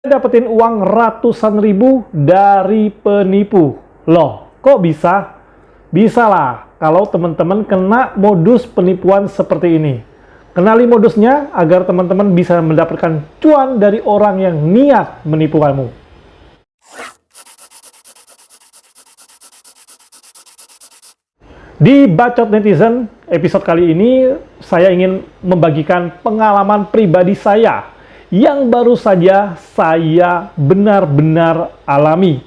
Dapetin uang ratusan ribu dari penipu. Loh, kok bisa? Bisa lah kalau teman-teman kena modus penipuan seperti ini. Kenali modusnya agar teman-teman bisa mendapatkan cuan dari orang yang niat menipu kamu. Di Bacot Netizen, episode kali ini saya ingin membagikan pengalaman pribadi saya yang baru saja saya benar-benar alami,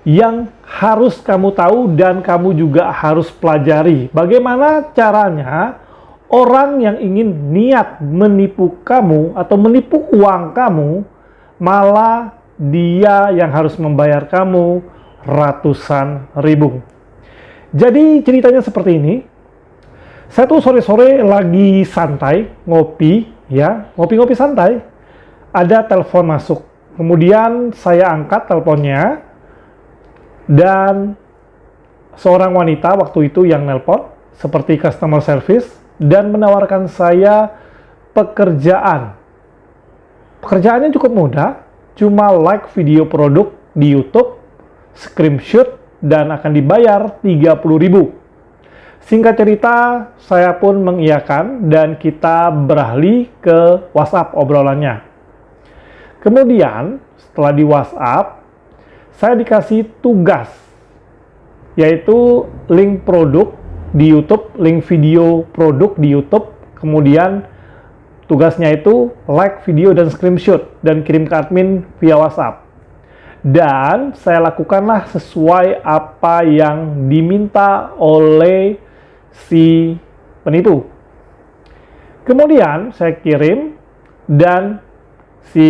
yang harus kamu tahu dan kamu juga harus pelajari. Bagaimana caranya orang yang ingin niat menipu kamu atau menipu uang kamu, malah dia yang harus membayar kamu ratusan ribu. Jadi ceritanya seperti ini. Saya tuh sore-sore lagi santai, ngopi, ya, ngopi-ngopi santai. Ada telepon masuk. Kemudian saya angkat teleponnya, dan seorang wanita waktu itu yang nelpon, seperti customer service, dan menawarkan saya pekerjaan. Pekerjaannya cukup mudah, cuma like video produk di YouTube, screenshot, dan akan dibayar 30.000. Singkat cerita, saya pun mengiyakan dan kita beralih ke WhatsApp obrolannya. Kemudian, setelah di WhatsApp, saya dikasih tugas, yaitu link produk di YouTube, link video produk di YouTube, kemudian tugasnya itu like video dan screenshot, dan kirim ke admin via WhatsApp. Dan saya lakukanlah sesuai apa yang diminta oleh si penipu. Kemudian saya kirim, dan si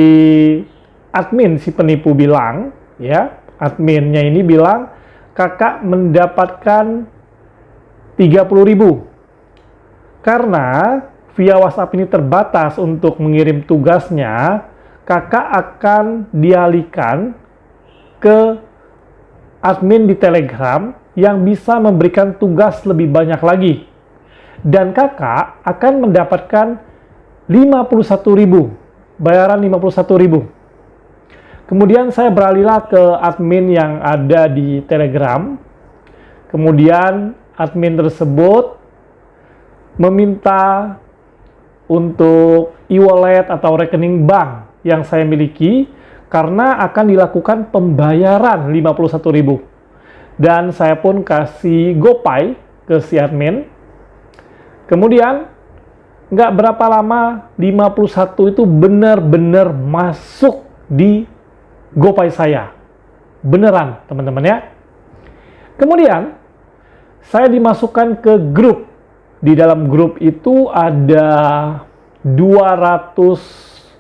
admin, si penipu bilang, ya, adminnya ini bilang, kakak mendapatkan 30.000. Karena via WhatsApp ini terbatas untuk mengirim tugasnya, kakak akan dialihkan ke admin di Telegram yang bisa memberikan tugas lebih banyak lagi. Dan kakak akan mendapatkan 51.000, bayaran 51.000. Kemudian saya beralihlah ke admin yang ada di Telegram. Kemudian admin tersebut meminta untuk e-wallet atau rekening bank yang saya miliki, karena akan dilakukan pembayaran 51.000. Dan saya pun kasih GoPay ke si admin. Kemudian nggak berapa lama 51 itu benar-benar masuk di GoPay saya. Beneran, teman-teman ya. Kemudian saya dimasukkan ke grup. Di dalam grup itu ada 200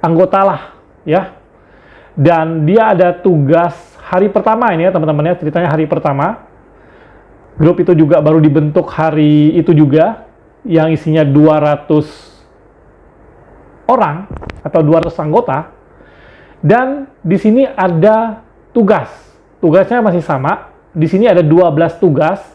anggota lah, ya. Dan dia ada tugas hari pertama ini ya, teman-teman ya, ceritanya hari pertama. Grup itu juga baru dibentuk hari itu juga, yang isinya 200 orang atau 200 anggota. Dan di sini ada tugas. Tugasnya masih sama. Di sini ada 12 tugas.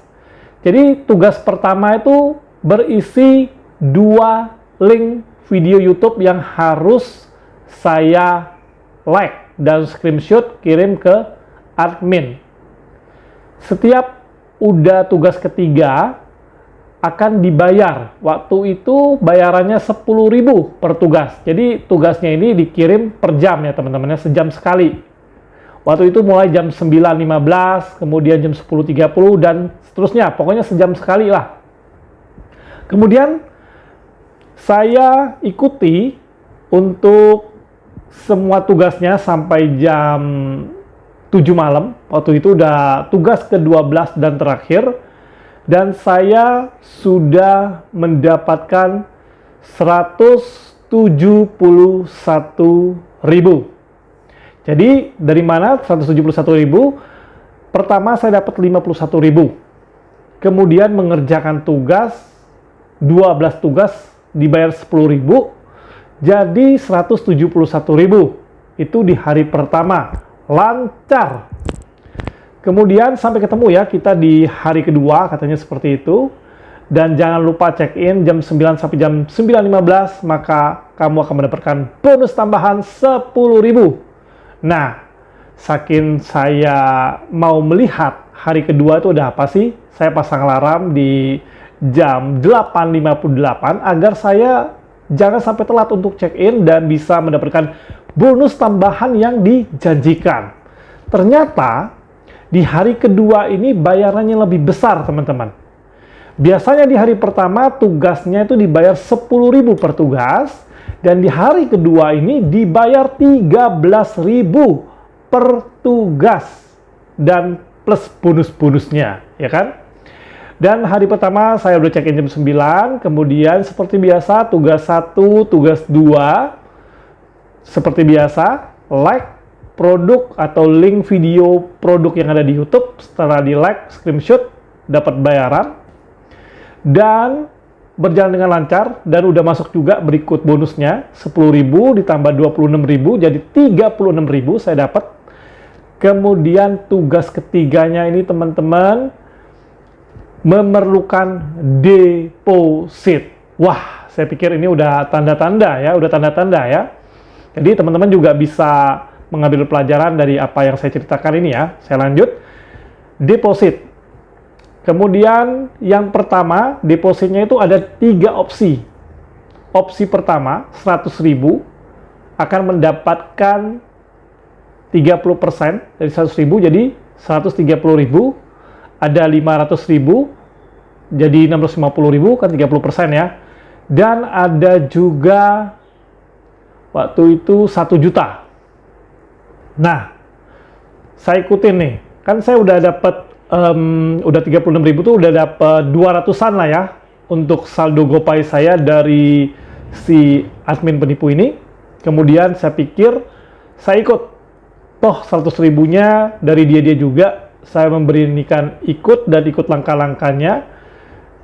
Jadi tugas pertama itu berisi 2 link video YouTube yang harus saya like dan screenshot kirim ke admin. Setiap udah tugas ketiga akan dibayar. Waktu itu bayarannya 10.000 per tugas. Jadi tugasnya ini dikirim per jam ya teman-teman, sejam sekali. Waktu itu mulai jam 9.15, kemudian jam 10.30 dan seterusnya. Pokoknya sejam sekali lah. Kemudian saya ikuti untuk semua tugasnya sampai jam 7 malam. Waktu itu udah tugas ke-12 dan terakhir. Dan saya sudah mendapatkan 171.000. Jadi dari mana 171.000? Pertama saya dapat 51.000. Kemudian mengerjakan tugas 12 tugas dibayar 10.000. Jadi 171.000. Itu di hari pertama. Lancar. Kemudian sampai ketemu ya kita di hari kedua, katanya seperti itu. Dan jangan lupa check in jam 9 sampai jam 9.15, maka kamu akan mendapatkan bonus tambahan 10.000. Nah, saking saya mau melihat hari kedua itu udah apa sih, saya pasang alarm di jam 8.58 agar saya jangan sampai telat untuk check-in dan bisa mendapatkan bonus tambahan yang dijanjikan. Ternyata di hari kedua ini bayarannya lebih besar, teman-teman. Biasanya di hari pertama tugasnya itu dibayar 10.000 per tugas, dan di hari kedua ini dibayar 13.000 per tugas dan plus bonus-bonusnya, ya kan? Dan hari pertama saya udah check-in jam 9, kemudian seperti biasa tugas 1, tugas 2 seperti biasa, like produk atau link video produk yang ada di YouTube, setelah di like, screenshot, dapat bayaran, dan berjalan dengan lancar, dan udah masuk juga berikut bonusnya, 10.000 ditambah 26.000, jadi 36.000 saya dapat. Kemudian tugas ketiganya ini teman-teman, memerlukan deposit. Wah, saya pikir ini udah tanda-tanda ya, Jadi teman-teman juga bisa mengambil pelajaran dari apa yang saya ceritakan ini ya. Saya lanjut. Deposit. Kemudian yang pertama, depositnya itu ada 3 opsi. Opsi pertama, 100.000 akan mendapatkan 30% dari 100.000, jadi 130.000. Ada 500.000, jadi 650.000, kan 30% ya. Dan ada juga waktu itu 1 juta. Nah, saya ikutin nih. Kan saya udah dapat udah 36.000 tuh udah dapat 200-an lah ya untuk saldo GoPay saya dari si admin penipu ini. Kemudian saya pikir saya ikut. Toh 100.000-nya dari dia juga. Saya memberikan ikut dan ikut langkah-langkahnya,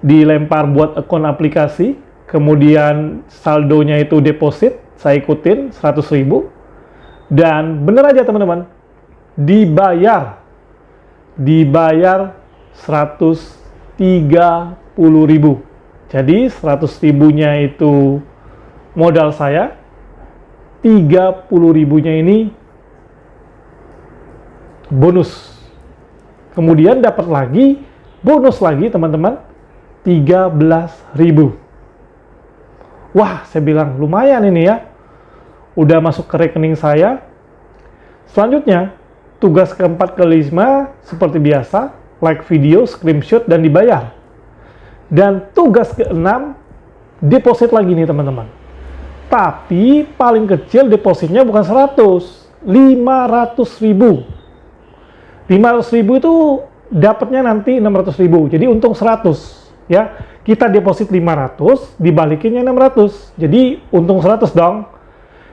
dilempar buat akun aplikasi, kemudian saldonya itu deposit, saya ikutin 100.000, dan bener aja teman-teman, dibayar 130.000. Jadi 100.000-nya itu modal saya, 30.000-nya ini bonus. Kemudian dapat lagi, bonus lagi teman-teman, 13.000. Wah, saya bilang lumayan ini ya. Udah masuk ke rekening saya. Selanjutnya, tugas keempat kelima seperti biasa, like video, screenshot, dan dibayar. Dan tugas keenam, deposit lagi nih teman-teman. Tapi paling kecil depositnya bukan 100, 500.000. 500.000 itu dapatnya nanti 600.000, jadi untung 100 ya. Kita deposit 500, dibalikinnya 600, jadi untung 100 dong.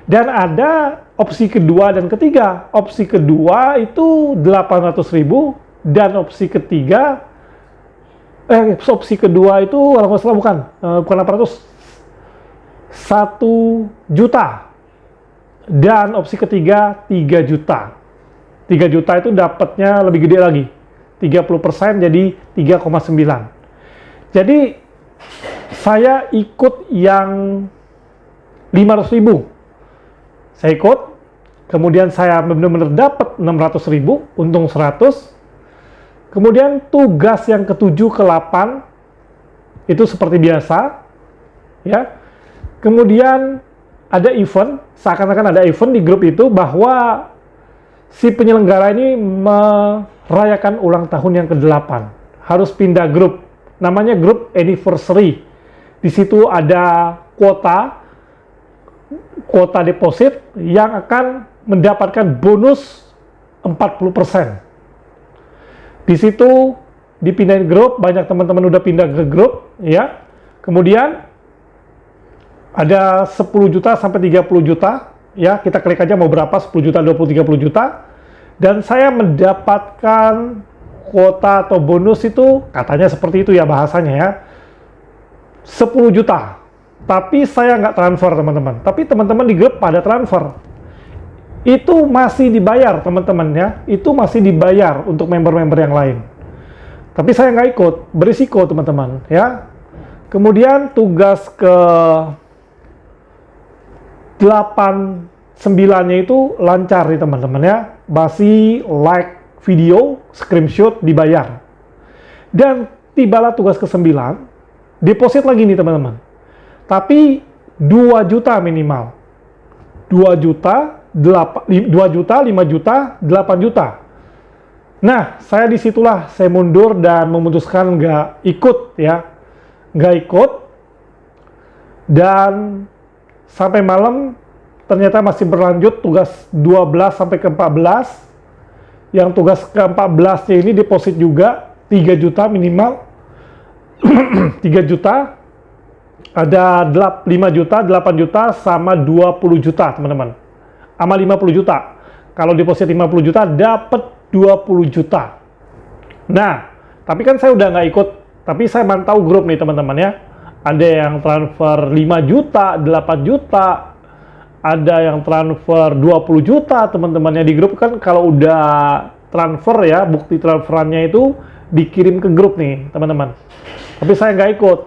Dan ada opsi kedua dan ketiga. Opsi kedua itu 800.000, dan opsi ketiga opsi kedua itu kalau nggak salah bukan 800, 1 juta, dan opsi ketiga 3 juta. 3 juta itu dapatnya lebih gede lagi, 30% jadi 3,9. Jadi saya ikut yang 500.000. Saya ikut, kemudian saya benar-benar dapat 600.000, untung 100. Kemudian tugas yang ke-7 ke-8 itu seperti biasa, ya. Kemudian ada event, seakan-akan ada event di grup itu bahwa si penyelenggara ini merayakan ulang tahun yang ke-8. Harus pindah grup. Namanya grup anniversary. Di situ ada kuota deposit yang akan mendapatkan bonus 40%. Di situ dipindahin grup, banyak teman-teman udah pindah ke grup, ya. Kemudian ada 10 juta sampai 30 juta. Ya, kita klik aja mau berapa, 10 juta, 20, 30 juta. Dan saya mendapatkan kuota atau bonus itu, katanya seperti itu ya bahasanya ya, 10 juta. Tapi saya nggak transfer teman-teman. Tapi teman-teman di grup pada transfer. Itu masih dibayar teman-teman ya. Itu masih dibayar untuk member-member yang lain. Tapi saya nggak ikut, berisiko teman-teman ya. Kemudian tugas 89-nya itu lancar nih teman-teman ya. Masih like video, screenshot, dibayar. Dan tibalah tugas ke-9, deposit lagi nih teman-teman. Tapi 2 juta minimal. 2 juta, 5 juta, 8 juta. Nah, saya disitulah saya mundur dan memutuskan nggak ikut ya. Nggak ikut. Dan sampai malam ternyata masih berlanjut tugas 12 sampai ke 14. Yang tugas ke-14-nya ini deposit juga 3 juta minimal. 3 juta, ada 5 juta, 8 juta, sama 20 juta teman-teman. Sama 50 juta. Kalau deposit 50 juta, dapat 20 juta. Nah, tapi kan saya udah nggak ikut, tapi saya mantau grup nih teman-teman ya. Ada yang transfer 5 juta, 8 juta, ada yang transfer 20 juta teman-temannya di grup. Kan kalau udah transfer ya, bukti transferannya itu dikirim ke grup nih teman-teman. Tapi saya nggak ikut.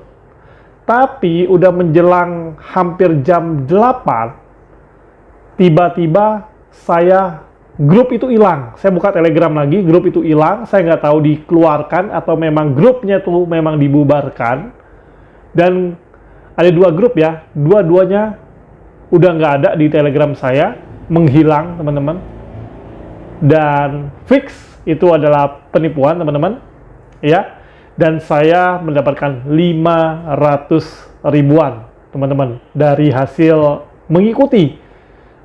Tapi udah menjelang hampir jam 8, tiba-tiba grup itu hilang. Saya buka Telegram lagi, grup itu hilang. Saya nggak tahu dikeluarkan atau memang grupnya tuh memang dibubarkan. Dan ada 2 grup ya, dua-duanya udah nggak ada di Telegram saya, menghilang teman-teman. Dan fix itu adalah penipuan teman-teman, ya. Dan saya mendapatkan 500 ribuan teman-teman dari hasil mengikuti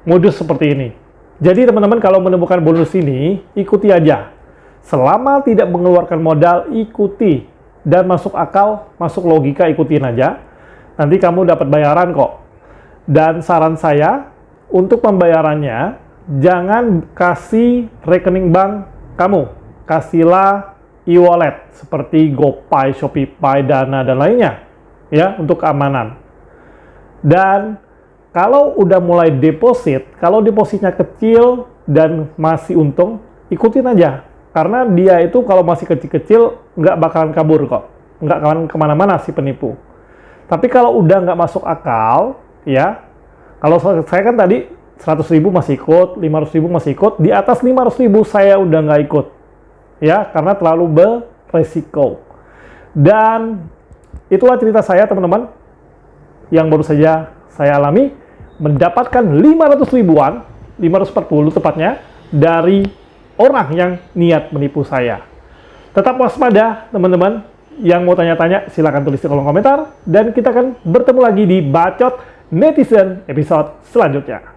modus seperti ini. Jadi teman-teman kalau menemukan bonus ini, ikuti aja. Selama tidak mengeluarkan modal, ikuti. Dan masuk akal, masuk logika, ikutin aja. Nanti kamu dapat bayaran kok. Dan saran saya, untuk pembayarannya, jangan kasih rekening bank kamu. Kasihlah e-wallet, seperti GoPay, ShopeePay, Dana, dan lainnya. Ya, untuk keamanan. Dan kalau udah mulai deposit, kalau depositnya kecil dan masih untung, ikutin aja. Karena dia itu kalau masih kecil-kecil, nggak bakalan kabur kok. Nggak akan kemana-mana si penipu. Tapi kalau udah nggak masuk akal, ya, kalau saya kan tadi 100 ribu masih ikut, 500 ribu masih ikut, di atas 500 ribu saya udah nggak ikut. Ya, karena terlalu beresiko. Dan itulah cerita saya teman-teman, yang baru saja saya alami, mendapatkan 500 ribuan, 540 tepatnya, dari orang yang niat menipu saya. Tetap waspada teman-teman. Yang mau tanya-tanya silahkan tulis di kolom komentar. Dan kita akan bertemu lagi di Bacot Netizen episode selanjutnya.